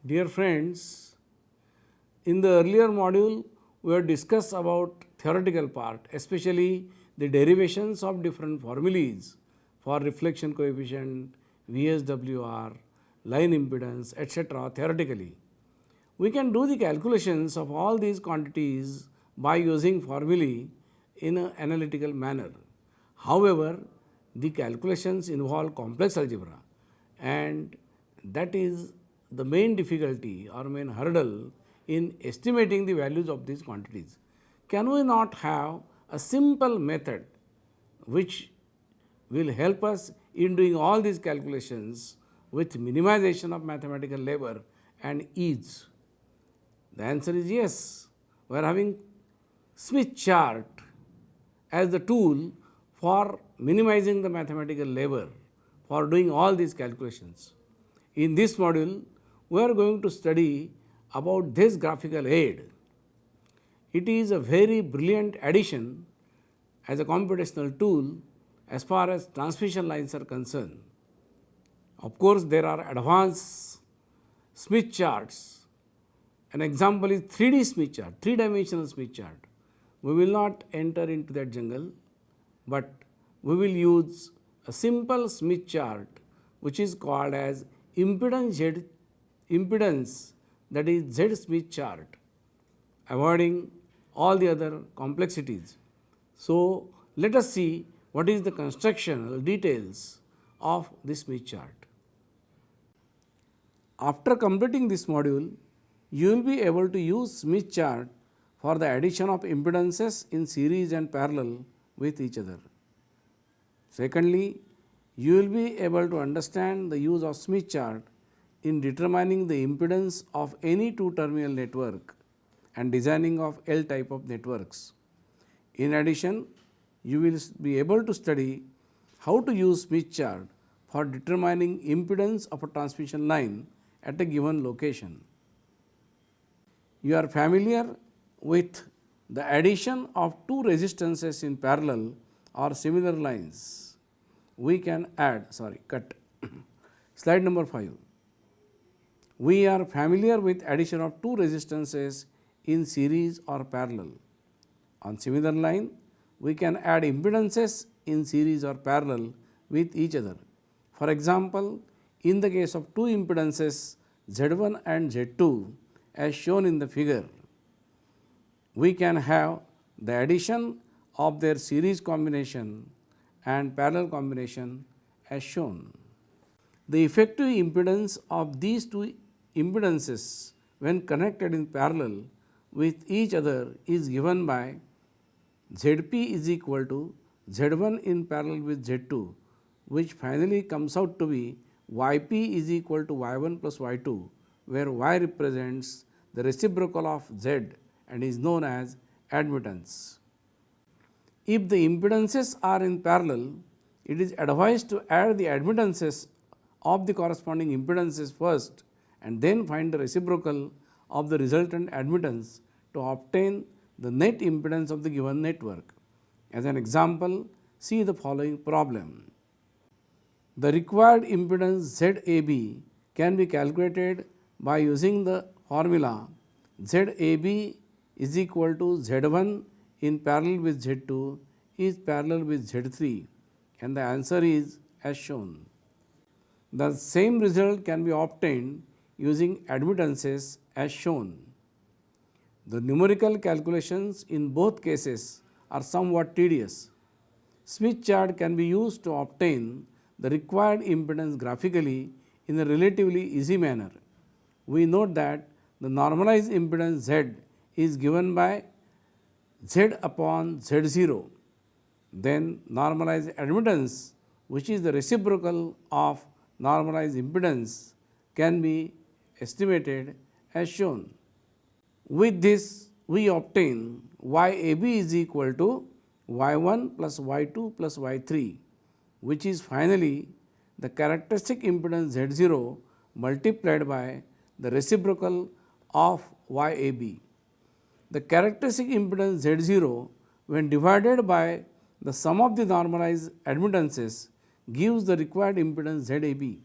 Dear friends, in the earlier module, we have discussed about theoretical part, especially the derivations of different formulas for reflection coefficient, VSWR, line impedance, etc. theoretically. We can do the calculations of all these quantities by using formulae in an analytical manner. However, the calculations involve complex algebra, and that is the main difficulty or main hurdle in estimating the values of these quantities. Can we not have a simple method which will help us in doing all these calculations with minimization of mathematical labor and ease? The answer is yes. We are having Smith chart as the tool for minimizing the mathematical labor for doing all these calculations. In this module, we are going to study about this graphical aid. It is a very brilliant addition as a computational tool as far as transmission lines are concerned. Of course, there are advanced Smith charts. An example is 3D Smith chart, 3-dimensional Smith chart. We will not enter into that jungle, but we will use a simple Smith chart which is called as impedance that is Z Smith chart, avoiding all the other complexities. So, let us see what is the constructional details of this Smith chart. After completing this module, you will be able to use Smith chart for the addition of impedances in series and parallel with each other. Secondly, you will be able to understand the use of Smith chart in determining the impedance of any two-terminal network and designing of L type of networks. In addition, you will be able to study how to use Smith chart for determining impedance of a transmission line at a given location. You are familiar with the addition of two resistances in parallel or similar lines. We can cut. Slide number 5. We are familiar with addition of two resistances in series or parallel. On similar line, we can add impedances in series or parallel with each other. For example, in the case of two impedances Z1 and Z2 as shown in the figure, we can have the addition of their series combination and parallel combination as shown. The effective impedance of these two impedances when connected in parallel with each other is given by Zp is equal to Z1 in parallel with Z2, which finally comes out to be Yp is equal to Y1 plus Y2, where Y represents the reciprocal of Z and is known as admittance. If the impedances are in parallel, it is advised to add the admittances of the corresponding impedances first and then find the reciprocal of the resultant admittance to obtain the net impedance of the given network. As an example, see the following problem. The required impedance ZAB can be calculated by using the formula ZAB is equal to Z1 in parallel with Z2 is parallel with Z3, and the answer is as shown. The same result can be obtained using admittances as shown. The numerical calculations in both cases are somewhat tedious. Smith chart can be used to obtain the required impedance graphically in a relatively easy manner. We note that the normalized impedance Z is given by Z upon Z0. Then normalized admittance, which is the reciprocal of normalized impedance, can be estimated as shown. With this, we obtain YAB is equal to Y1 plus Y2 plus Y3, which is finally the characteristic impedance Z0 multiplied by the reciprocal of YAB. The characteristic impedance Z0 when divided by the sum of the normalized admittances gives the required impedance ZAB.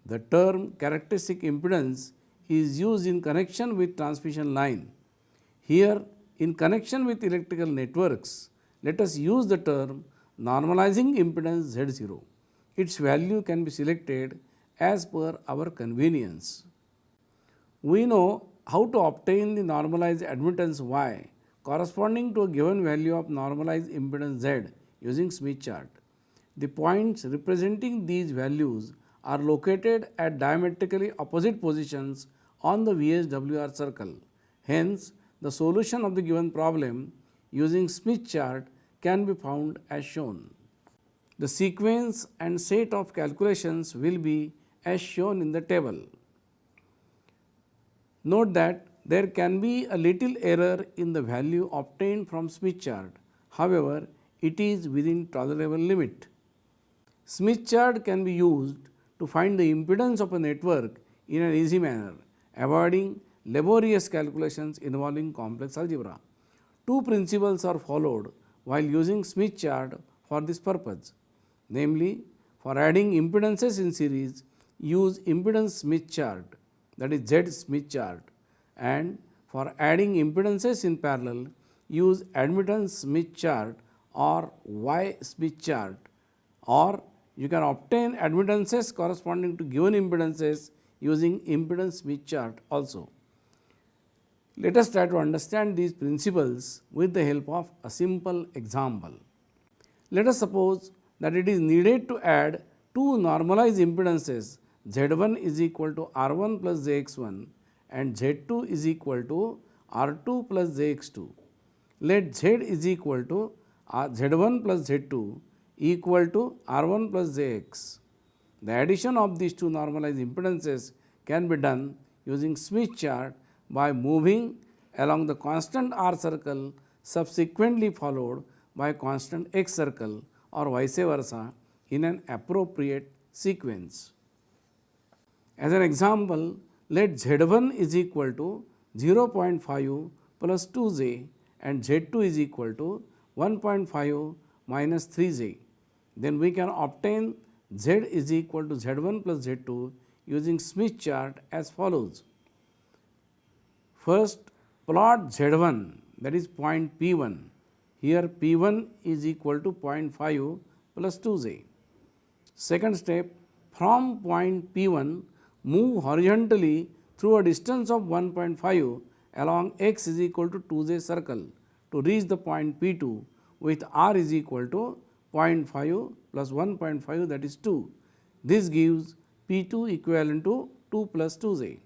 The term characteristic impedance is used in connection with transmission line. Here, in connection with electrical networks, let us use the term normalizing impedance Z0. Its value can be selected as per our convenience. We know how to obtain the normalized admittance Y corresponding to a given value of normalized impedance Z using Smith chart. The points representing these values are located at diametrically opposite positions on the VSWR circle. Hence, the solution of the given problem using Smith chart can be found as shown. The sequence and set of calculations will be as shown in the table. Note that there can be a little error in the value obtained from Smith chart. However, it is within tolerable limit. Smith chart can be used to find the impedance of a network in an easy manner, avoiding laborious calculations involving complex algebra. Two principles are followed while using Smith chart for this purpose. Namely, for adding impedances in series, use impedance Smith chart, that is Z Smith chart, and for adding impedances in parallel, use admittance Smith chart or Y Smith chart, or you can obtain admittances corresponding to given impedances using impedance Smith chart also. Let us try to understand these principles with the help of a simple example. Let us suppose that it is needed to add two normalized impedances Z1 is equal to R1 plus Jx1 and Z2 is equal to R2 plus Jx2. Let Z is equal to Z1 plus Z2 equal to R1 plus Jx. The addition of these two normalized impedances can be done using Smith chart by moving along the constant R circle subsequently followed by constant X circle or vice versa in an appropriate sequence. As an example, let Z1 is equal to 0.5 plus 2J and Z2 is equal to 1.5 minus 3J. Then we can obtain Z is equal to Z1 plus Z2 using Smith chart as follows. First, plot Z1, that is point P1. Here P1 is equal to 0.5 plus 2J. Second step, from point P1, move horizontally through a distance of 1.5 along x is equal to 2J circle to reach the point P2 with R is equal to 0.5 plus 1.5, that is 2. This gives P2 equivalent to 2 plus 2J.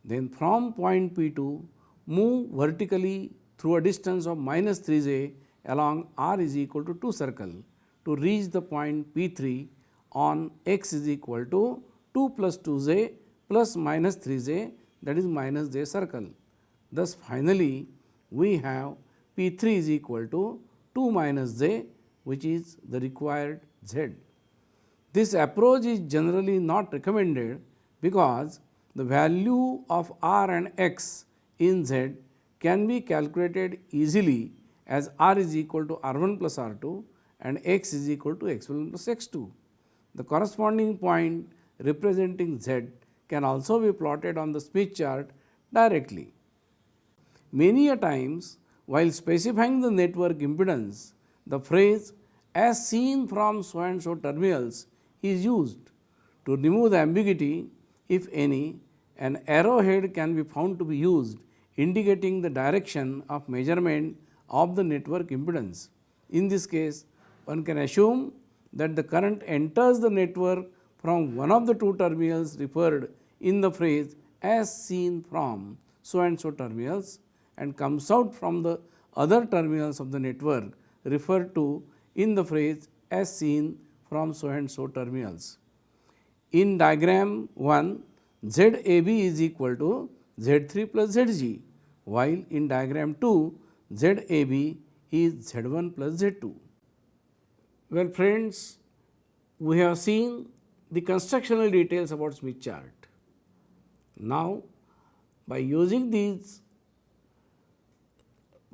Then from point P2, move vertically through a distance of minus 3J along R is equal to 2 circle to reach the point P3 on x is equal to 2 plus 2J plus minus 3J, that is minus J circle. Thus, finally, we have P3 is equal to 2 minus J, which is the required Z. This approach is generally not recommended because the value of R and X in Z can be calculated easily as R is equal to R1 plus R2 and X is equal to X1 plus X2. The corresponding point representing Z can also be plotted on the Smith chart directly. Many a times, while specifying the network impedance, the phrase as seen from so and so terminals is used. To remove the ambiguity, if any, an arrowhead can be found to be used indicating the direction of measurement of the network impedance. In this case, one can assume that the current enters the network from one of the two terminals referred in the phrase as seen from so and so terminals and comes out from the other terminals of the network referred to in the phrase as seen from so and so terminals. In diagram 1, ZAB is equal to Z3 plus ZG, while in diagram 2, ZAB is Z1 plus Z2. Well friends, we have seen the constructional details about Smith chart. Now, by using these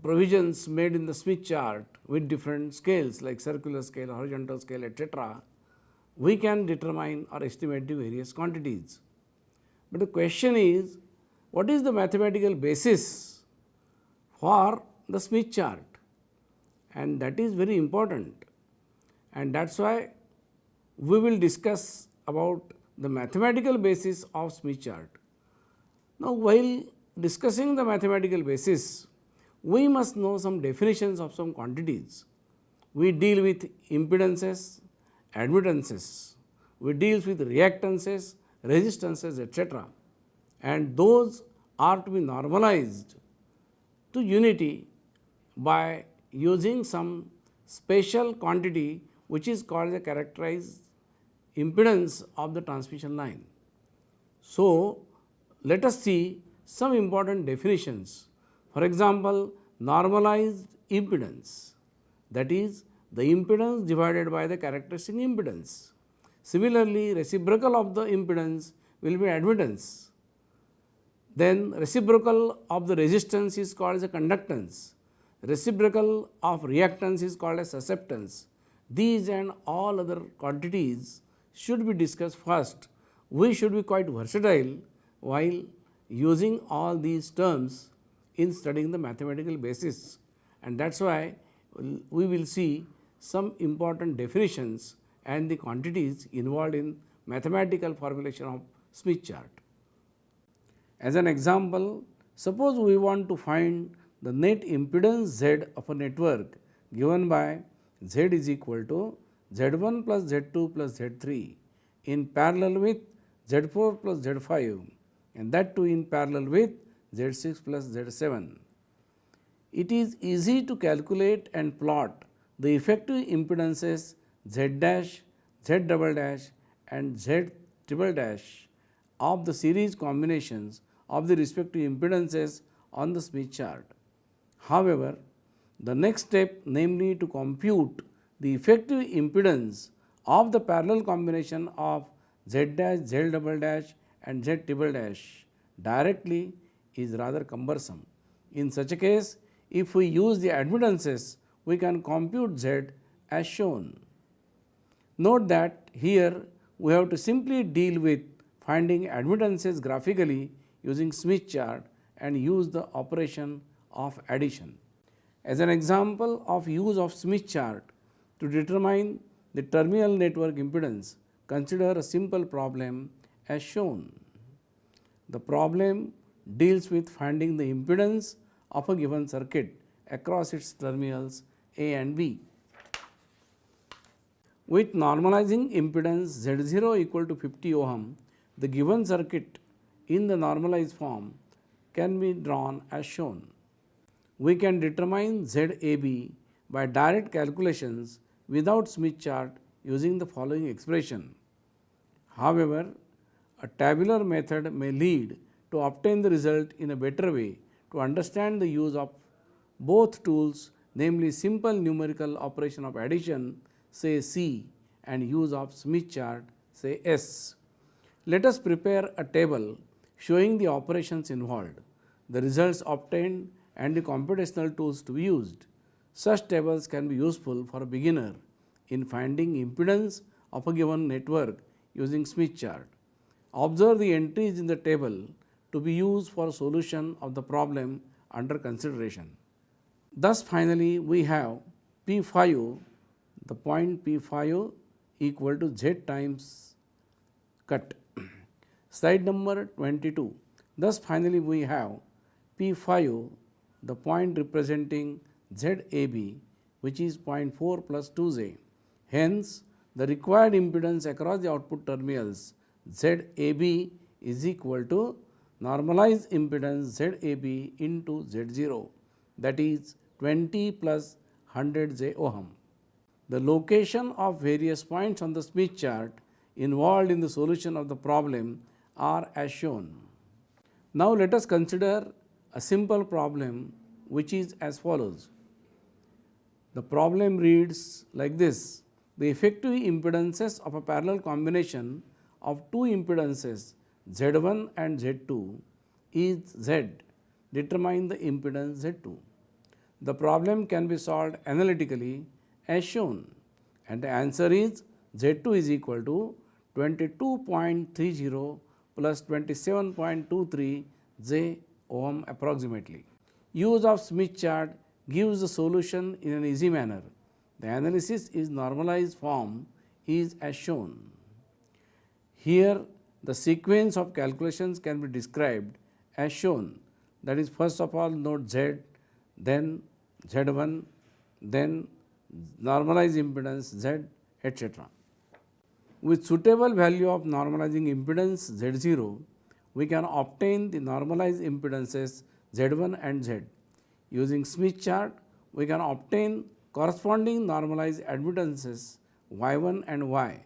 provisions made in the Smith chart with different scales like circular scale, horizontal scale, etc., we can determine or estimate the various quantities. But the question is, what is the mathematical basis for the Smith chart? And that is very important, and that is why we will discuss about the mathematical basis of Smith chart. Now, while discussing the mathematical basis, we must know some definitions of some quantities. We deal with impedances, admittances, we deal with reactances, resistances, etc., and those are to be normalized to unity by using some special quantity which is called the characterized impedance of the transmission line. So, let us see some important definitions. For example, normalized impedance, that is the impedance divided by the characteristic impedance. Similarly, reciprocal of the impedance will be admittance. Then reciprocal of the resistance is called as a conductance. Reciprocal of reactance is called as susceptance. These and all other quantities should be discussed first. We should be quite versatile while using all these terms in studying the mathematical basis, and that is why we will see some important definitions and the quantities involved in mathematical formulation of Smith chart. As an example, suppose we want to find the net impedance Z of a network given by Z is equal to Z1 plus Z2 plus Z3 in parallel with Z4 plus Z5, and that too in parallel with Z6 plus Z7. It is easy to calculate and plot the effective impedances Z dash, Z double dash and Z triple dash of the series combinations of the respective impedances on the Smith chart. However, the next step, namely to compute the effective impedance of the parallel combination of Z dash, Z double dash and Z triple dash directly is rather cumbersome. In such a case, if we use the admittances, we can compute Z as shown. Note that here we have to simply deal with finding admittances graphically using Smith chart and use the operation of addition. As an example of use of Smith chart to determine the terminal network impedance, consider a simple problem as shown. The problem deals with finding the impedance of a given circuit across its terminals A and B. With normalizing impedance Z0 equal to 50 ohm, the given circuit in the normalized form can be drawn as shown. We can determine ZAB by direct calculations without Smith chart using the following expression. However, a tabular method may lead to obtain the result in a better way to understand the use of both tools, namely simple numerical operation of addition, say C, and use of Smith chart, say S. Let us prepare a table showing the operations involved, the results obtained and the computational tools to be used. Such tables can be useful for a beginner in finding impedance of a given network using Smith chart. Observe the entries in the table to be used for solution of the problem under consideration. Thus, finally, we have P5, the point P5 equal to Z times cut. Slide number 22. Thus, finally, we have P5, the point representing ZAB, which is 0.4 plus 2Z. Hence, the required impedance across the output terminals ZAB is equal to normalized impedance ZAB into Z0, that is 20 plus 100 J ohm. The location of various points on the Smith chart involved in the solution of the problem are as shown. Now, let us consider a simple problem which is as follows. The problem reads like this: the effective impedances of a parallel combination of two impedances Z1 and Z2 is Z. Determine the impedance Z2. The problem can be solved analytically as shown, and the answer is Z2 is equal to 22.30 plus 27.23 J ohm approximately. Use of Smith chart gives the solution in an easy manner. The analysis is normalized form is as shown. Here the sequence of calculations can be described as shown, that is, first of all note Z, then Z1, then normalized impedance Z, etc. With suitable value of normalizing impedance Z0, we can obtain the normalized impedances Z1 and Z. Using Smith chart, we can obtain corresponding normalized admittances Y1 and Y,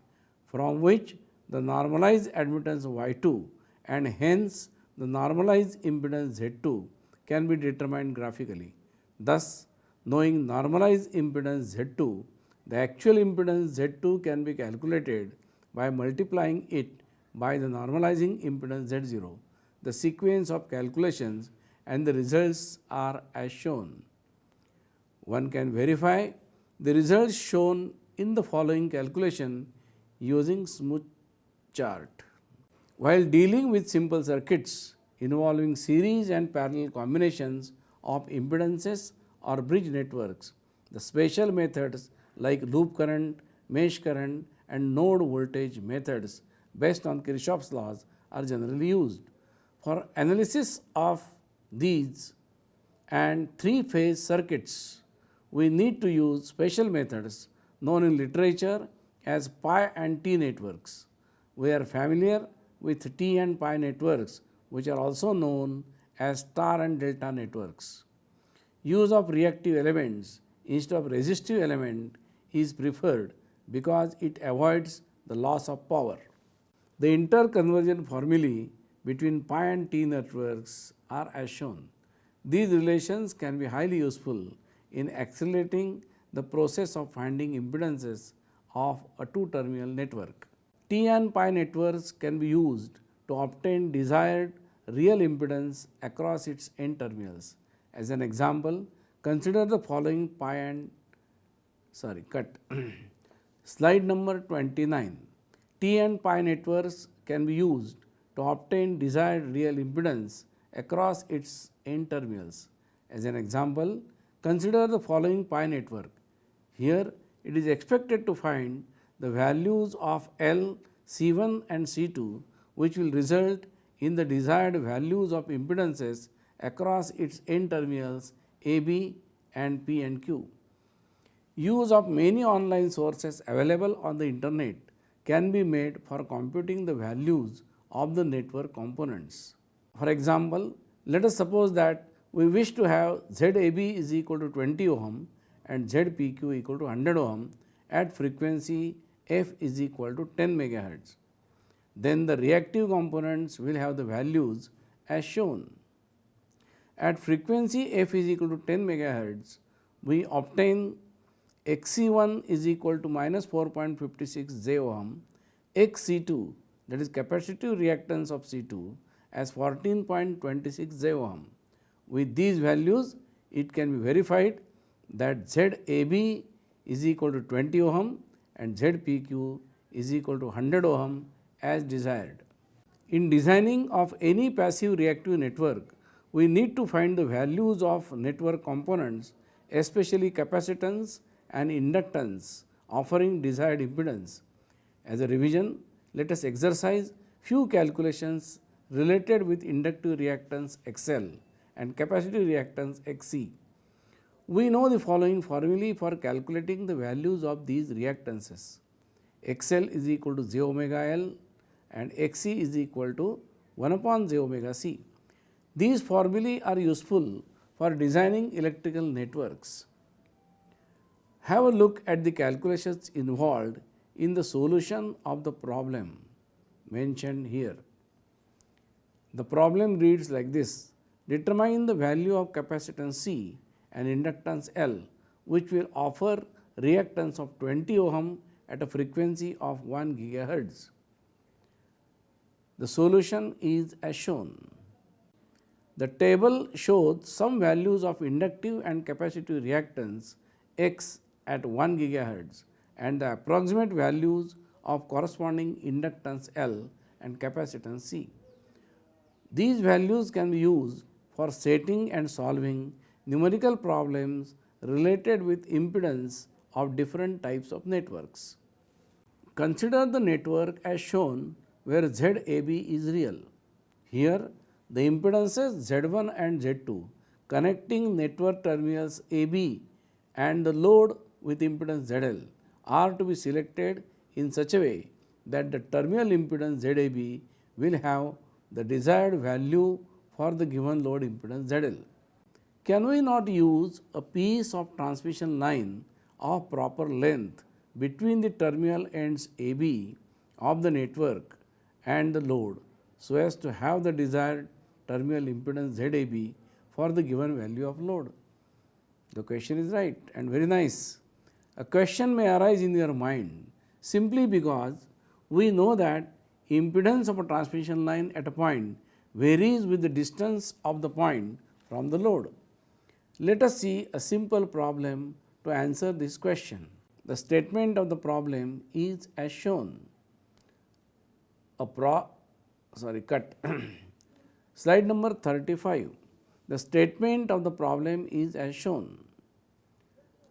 from which the normalized admittance Y2 and hence the normalized impedance Z2 can be determined graphically. Thus, knowing normalized impedance Z2, the actual impedance Z2 can be calculated by multiplying it by the normalizing impedance Z0. The sequence of calculations and the results are as shown. One can verify the results shown in the following calculation using Smith chart. While dealing with simple circuits involving series and parallel combinations of impedances or bridge networks, the special methods like loop current, mesh current and node voltage methods based on Kirchhoff's laws are generally used. For analysis of these and three-phase circuits, we need to use special methods known in literature as pi and T networks. We are familiar with T and pi networks, which are also known as star and delta networks. Use of reactive elements instead of resistive element is preferred because it avoids the loss of power. The interconversion formulae between pi and T networks are as shown. These relations can be highly useful in accelerating the process of finding impedances of a two-terminal network. T and pi networks can be used to obtain desired real impedance across its n terminals. As an example, consider the following Slide number 29. T and pi networks can be used to obtain desired real impedance across its n terminals. As an example, consider the following pi network. Here it is expected to find the values of L, C1 and C2, which will result in the desired values of impedances across its n terminals AB and P and Q. Use of many online sources available on the internet can be made for computing the values of the network components. For example, let us suppose that we wish to have ZAB is equal to 20 ohm and ZPQ equal to 100 ohm at frequency f is equal to 10 megahertz. Then the reactive components will have the values as shown. At frequency f is equal to 10 megahertz, we obtain XC1 is equal to minus 4.56 J ohm, XC2, that is capacitive reactance of C2, as 14.26 J ohm. With these values, it can be verified that ZAB is equal to 20 ohm and ZPQ is equal to 100 ohm as desired. In designing of any passive reactive network, we need to find the values of network components, especially capacitance and inductance offering desired impedance. As a revision, let us exercise few calculations related with inductive reactance XL and capacitive reactance XC. We know the following formulae for calculating the values of these reactances. XL is equal to j omega L and XC is equal to 1 upon j omega C. These formulae are useful for designing electrical networks. Have a look at the calculations involved in the solution of the problem mentioned here. The problem reads like this: determine the value of capacitance C and inductance L, which will offer reactance of 20 ohm at a frequency of 1 gigahertz. The solution is as shown. The table shows some values of inductive and capacitive reactance X at 1 gigahertz and the approximate values of corresponding inductance L and capacitance C. These values can be used for setting and solving numerical problems related with impedance of different types of networks. Consider the network as shown where ZAB is real. Here, the impedances Z1 and Z2 connecting network terminals AB and the load with impedance ZL are to be selected in such a way that the terminal impedance ZAB will have the desired value for the given load impedance ZL. Can we not use a piece of transmission line of proper length between the terminal ends AB of the network and the load so as to have the desired terminal impedance ZAB for the given value of load? The question is right and very nice. A question may arise in your mind simply because we know that impedance of a transmission line at a point varies with the distance of the point from the load. Let us see a simple problem to answer this question. The statement of the problem is as shown. Slide number 35. The statement of the problem is as shown.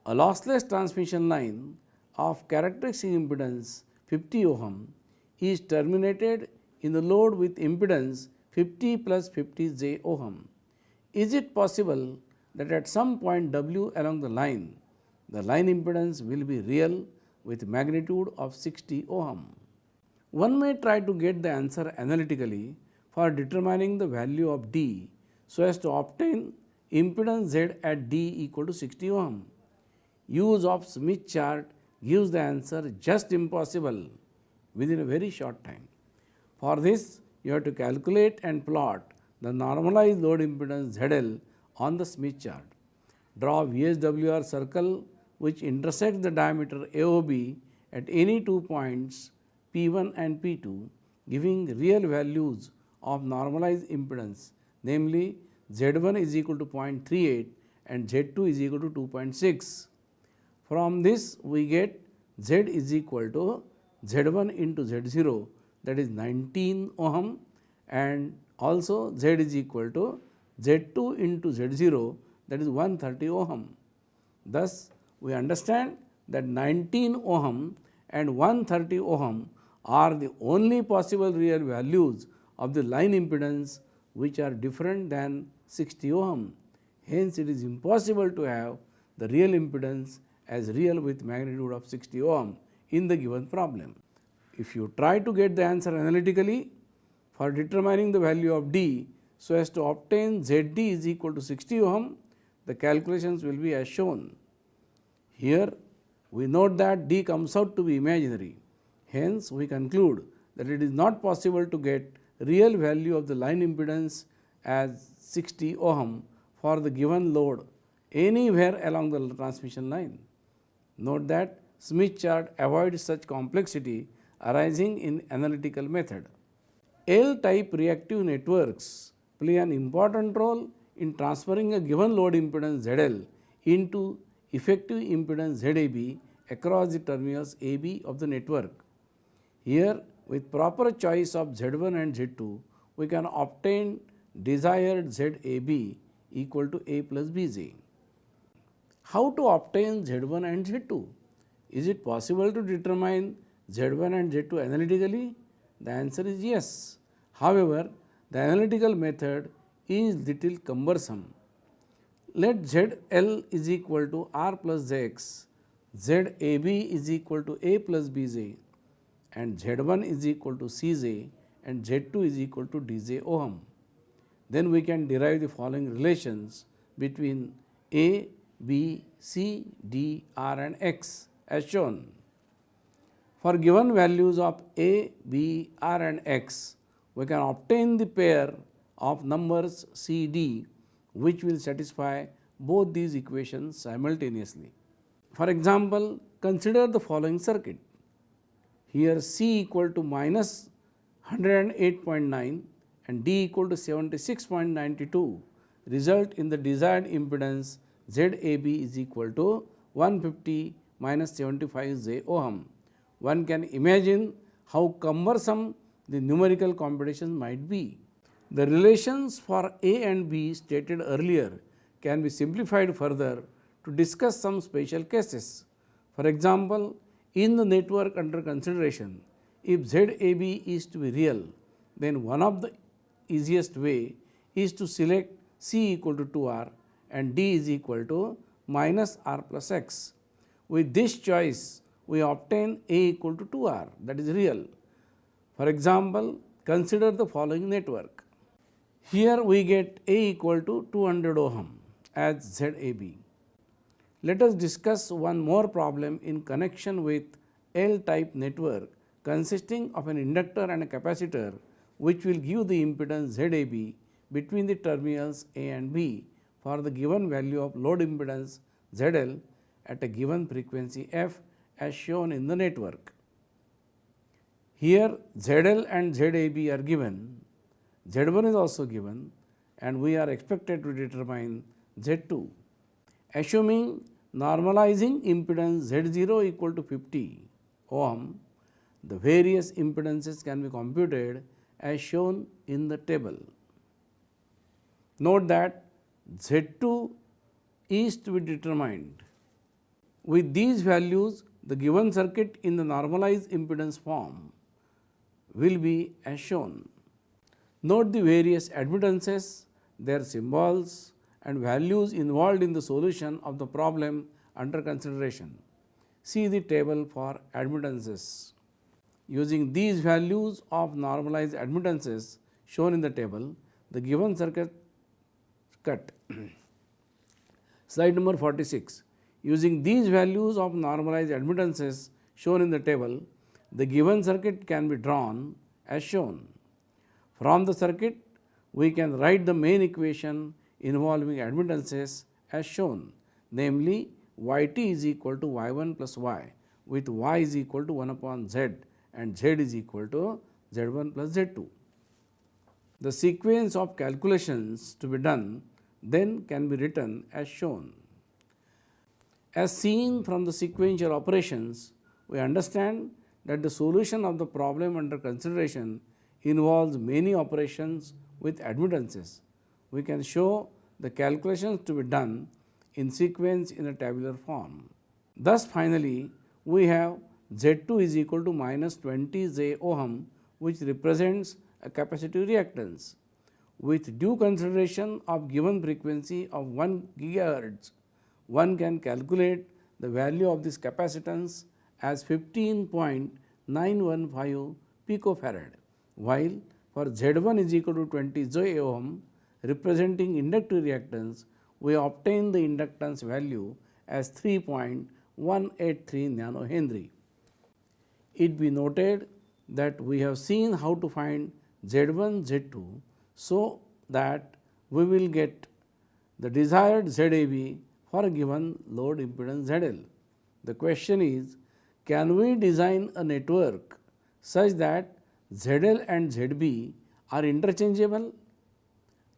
A lossless transmission line of characteristic impedance 50 ohm is terminated in the load with impedance 50 plus 50 j ohm. Is it possible that at some point W along the line impedance will be real with magnitude of 60 ohm? One may try to get the answer analytically for determining the value of D so as to obtain impedance Z at D equal to 60 ohm. Use of Smith chart gives the answer just impossible within a very short time. For this, you have to calculate and plot the normalized load impedance ZL on the Smith chart. Draw VSWR circle which intersects the diameter AOB at any 2 points P1 and P2, giving real values of normalized impedance, namely Z1 is equal to 0.38 and Z2 is equal to 2.6. From this we get Z is equal to Z1 into Z0, that is 19 ohm, and also Z is equal to Z2 into Z0, that is 130 ohm. Thus, we understand that 19 ohm and 130 ohm are the only possible real values of the line impedance which are different than 60 ohm. Hence, it is impossible to have the real impedance as real with magnitude of 60 ohm in the given problem. If you try to get the answer analytically for determining the value of D so as to obtain ZD is equal to 60 ohm, the calculations will be as shown. Here, we note that D comes out to be imaginary. Hence, we conclude that it is not possible to get real value of the line impedance as 60 ohm for the given load anywhere along the transmission line. Note that Smith chart avoids such complexity arising in analytical method. L-type reactive networks play an important role in transferring a given load impedance ZL into effective impedance ZAB across the terminals AB of the network. Here, with proper choice of Z1 and Z2, we can obtain desired ZAB equal to A plus BJ. How to obtain Z1 and Z2? Is it possible to determine Z1 and Z2 analytically? The answer is yes. However, the analytical method is little cumbersome. Let ZL is equal to R plus Jx, ZAB is equal to A plus Bj, and Z1 is equal to Cj and Z2 is equal to Dj ohm. Then we can derive the following relations between A, B, C, D, R and X as shown. For given values of A, B, R and X, we can obtain the pair of numbers C, D which will satisfy both these equations simultaneously. For example, consider the following circuit. Here C equal to minus 108.9 and D equal to 76.92 result in the desired impedance ZAB is equal to 150 minus 75 J ohm. One can imagine how cumbersome the numerical computation might be. The relations for A and B stated earlier can be simplified further to discuss some special cases. For example, in the network under consideration, if ZAB is to be real, then one of the easiest way is to select C equal to 2R and D is equal to minus R plus X. With this choice, we obtain A equal to 2R, that is real. For example, consider the following network. Here we get A equal to 200 ohm as ZAB. Let us discuss one more problem in connection with L-type network consisting of an inductor and a capacitor, which will give the impedance ZAB between the terminals A and B for the given value of load impedance ZL at a given frequency f as shown in the network. Here ZL and ZAB are given, Z1 is also given, and we are expected to determine Z2. Assuming normalizing impedance Z0 equal to 50 ohm, the various impedances can be computed as shown in the table. Note that Z2 is to be determined. With these values, the given circuit in the normalized impedance form will be as shown. Note the various admittances, their symbols and values involved in the solution of the problem under consideration. See the table for admittances. Using these values of normalized admittances shown in the table, the given circuit cut. Slide number 46. Using these values of normalized admittances shown in the table, the given circuit can be drawn as shown. From the circuit, we can write the main equation involving admittances as shown, namely Yt is equal to Y1 plus Y, with Y is equal to 1 upon Z and Z is equal to Z1 plus Z2. The sequence of calculations to be done then can be written as shown. As seen from the sequential operations, we understand that the solution of the problem under consideration involves many operations with admittances. We can show the calculations to be done in sequence in a tabular form. Thus, finally, we have Z2 is equal to minus 20 J ohm, which represents a capacitive reactance. With due consideration of given frequency of 1 gigahertz, one can calculate the value of this capacitance as 15.915 picofarad, while for Z1 is equal to 20 J ohm representing inductive reactance, we obtain the inductance value as 3.183 nanohenry. It be noted that we have seen how to find Z1, Z2, so that we will get the desired ZAB for a given load impedance ZL. The question is, can we design a network such that ZL and ZB are interchangeable?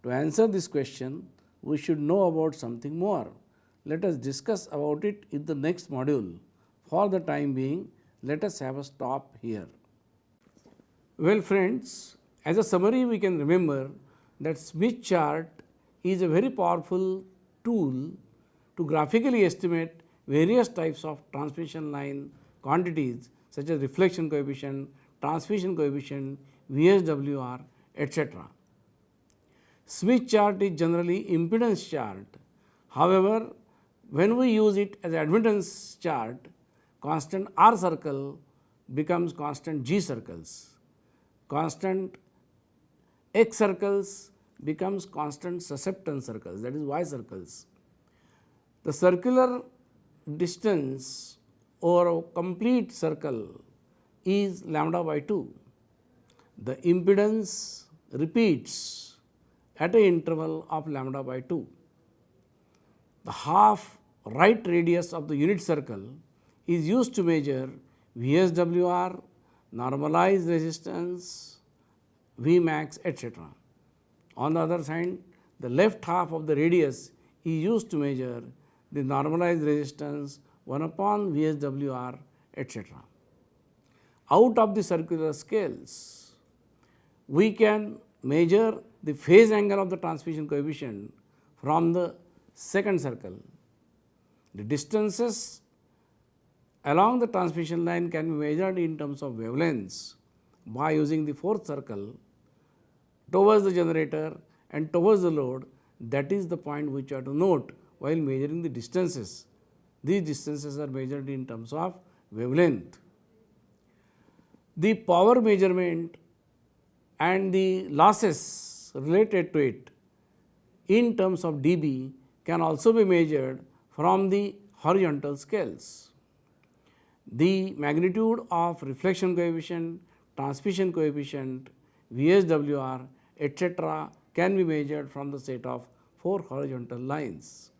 To answer this question, we should know about something more. Let us discuss about it in the next module. For the time being, let us have a stop here. Well friends, as a summary we can remember that Smith chart is a very powerful tool to graphically estimate various types of transmission line quantities such as reflection coefficient, transmission coefficient, VSWR, etc. Smith chart is generally impedance chart. However, when we use it as admittance chart, constant R circle becomes constant G circles. Constant X circles becomes constant susceptance circles, that is Y circles. The circular distance over a complete circle is lambda by 2. The impedance repeats at an interval of lambda by 2. The half right radius of the unit circle is used to measure VSWR, normalized resistance, Vmax, etc. On the other side, the left half of the radius is used to measure the normalized resistance 1 upon VSWR, etc. Out of the circular scales, we can measure the phase angle of the transmission coefficient from the second circle. The distances along the transmission line can be measured in terms of wavelengths by using the fourth circle towards the generator and towards the load. That is the point which you have to note while measuring the distances. These distances are measured in terms of wavelength. The power measurement and the losses related to it in terms of dB can also be measured from the horizontal scales. The magnitude of reflection coefficient, transmission coefficient, VSWR, etc. can be measured from the set of 4 horizontal lines.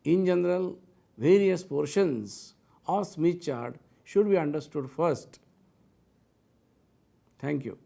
In general, various portions of Smith chart should be understood first. Thank you.